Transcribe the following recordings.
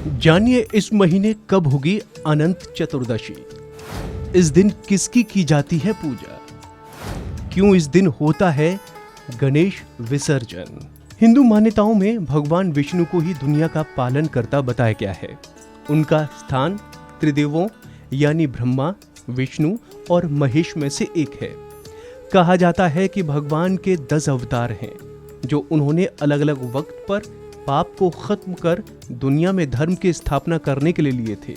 जानिए इस महीने कब होगी अनंत चतुर्दशी। इस दिन किसकी की जाती है पूजा, क्यों इस दिन होता है गणेश विसर्जन। हिंदू मान्यताओं में भगवान विष्णु को ही दुनिया का पालन करता बताया गया है। उनका स्थान त्रिदेवों यानी ब्रह्मा, विष्णु और महेश में से एक है। कहा जाता है कि भगवान के 10 अवतार हैं जो उन्होंने अलग अलग वक्त पर पाप को खत्म कर दुनिया में धर्म की स्थापना करने के लिए लिए थे।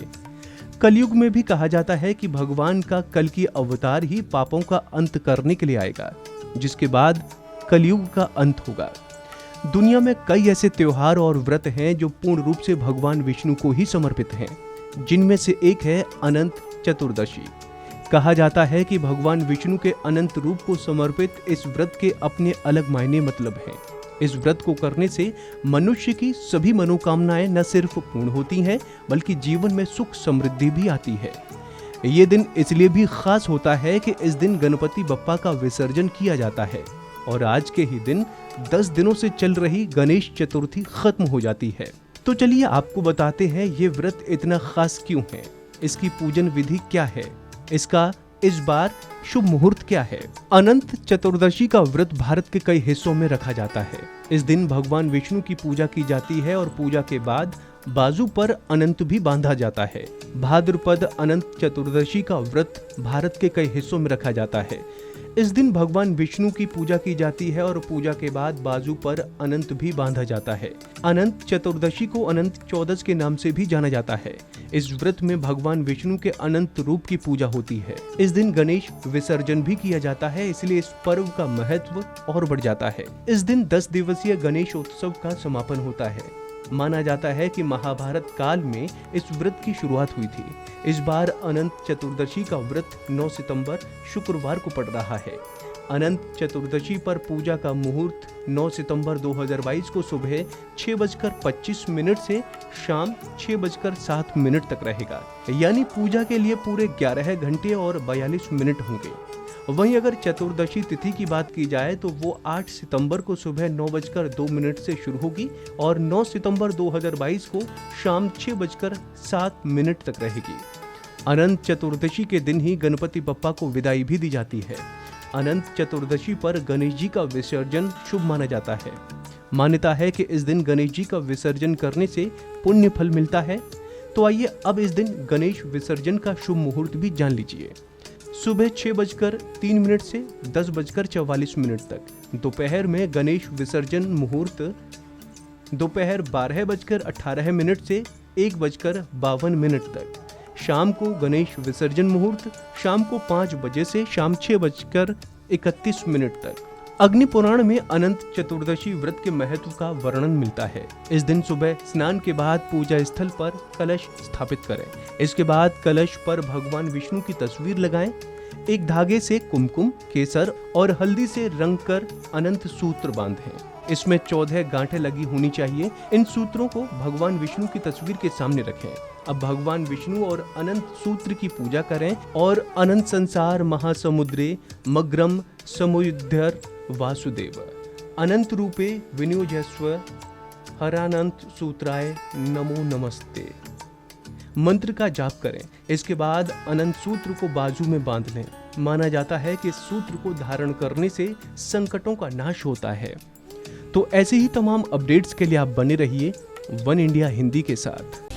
कलयुग में भी कहा जाता है कि भगवान का कल की अवतार ही पापों का अंत करने के लिए आएगा, जिसके बाद कलयुग का अंत होगा। दुनिया में कई ऐसे त्योहार और व्रत हैं जो पूर्ण रूप से भगवान विष्णु को ही समर्पित हैं, जिनमें से एक है अनंत चतुर्दशी। कहा जाता है कि भगवान विष्णु के अनंत रूप को समर्पित इस व्रत के अपने अलग मायने मतलब हैं। इस व्रत को करने से मनुष्य की सभी मनोकामनाएं न सिर्फ पूर्ण होती हैं, बल्कि जीवन में सुख समृद्धि भी आती है। ये दिन इसलिए भी खास होता है कि इस दिन गणपति बप्पा का विसर्जन किया जाता है और आज के ही दिन 10 दिनों से चल रही गणेश चतुर्थी खत्म हो जाती है। तो चलिए आपको बताते हैं ये व्रत इतना खास क्यों है, इसकी पूजन विधि क्या है, इसका इस बार शुभ मुहूर्त क्या है। अनंत चतुर्दशी का व्रत भारत के कई हिस्सों में रखा जाता है। इस दिन भगवान विष्णु की पूजा की जाती है और पूजा के बाद बाजू पर अनंत भी बांधा जाता है। भाद्रपद अनंत चतुर्दशी का व्रत भारत के कई हिस्सों में रखा जाता है। इस दिन भगवान विष्णु की पूजा की जाती है और पूजा के बाद बाजू पर अनंत भी बांधा जाता है। अनंत चतुर्दशी को अनंत चौदस के नाम से भी जाना जाता है। इस व्रत में भगवान विष्णु के अनंत रूप की पूजा होती है। इस दिन गणेश विसर्जन भी किया जाता है, इसलिए इस पर्व का महत्व और बढ़ जाता है। इस दिन 10 दिवसीय गणेश उत्सव का समापन होता है। माना जाता है कि महाभारत काल में इस व्रत की शुरुआत हुई थी। इस बार अनंत चतुर्दशी का व्रत 9 सितंबर शुक्रवार को पड़ रहा है। अनंत चतुर्दशी पर पूजा का मुहूर्त 9 सितंबर 2022 को सुबह 6:25 से शाम 6:07 तक रहेगा। यानी पूजा के लिए पूरे 11 घंटे और 42 मिनट होंगे। वहीं अगर चतुर्दशी तिथि की बात की जाए तो वो 8 सितंबर को सुबह 9:02 से शुरू होगी और 9 सितंबर 2022 को शाम 6:07 तक रहेगी। अनंत चतुर्दशी के दिन ही गणपति बप्पा को विदाई भी दी जाती है। अनंत चतुर्दशी पर गणेश जी का विसर्जन शुभ माना जाता है। मान्यता है कि इस दिन गणेश जी का विसर्जन करने से पुण्य फल मिलता है। तो आइए अब इस दिन गणेश विसर्जन का शुभ मुहूर्त भी जान लीजिए। सुबह 6:03 से 10:44 तक। दोपहर में गणेश विसर्जन मुहूर्त दोपहर 12:18 से 1:52 तक। शाम को गणेश विसर्जन मुहूर्त शाम को 5 बजे से शाम 6:31 तक। अग्नि पुराण में अनंत चतुर्दशी व्रत के महत्व का वर्णन मिलता है। इस दिन सुबह स्नान के बाद पूजा स्थल पर कलश स्थापित करें। इसके बाद कलश पर भगवान विष्णु की तस्वीर लगाएं। एक धागे से कुमकुम, केसर और हल्दी से रंग कर अनंत सूत्र बांधें। इसमें 14 गांठें लगी होनी चाहिए। इन सूत्रों को भगवान विष्णु की तस्वीर के सामने रखें। अब भगवान विष्णु और अनंत सूत्र की पूजा करें और अनंत संसार महासमुद्रे मग्रम समुद्र वासुदेव अनंत रूपे विनियोजस्व हरानंत सूत्राय नमो नमस्ते मंत्र का जाप करें। इसके बाद अनंत सूत्र को बाजू में बांध लें। माना जाता है कि इस सूत्र को धारण करने से संकटों का नाश होता है। तो ऐसे ही तमाम अपडेट्स के लिए आप बने रहिए वन इंडिया हिंदी के साथ।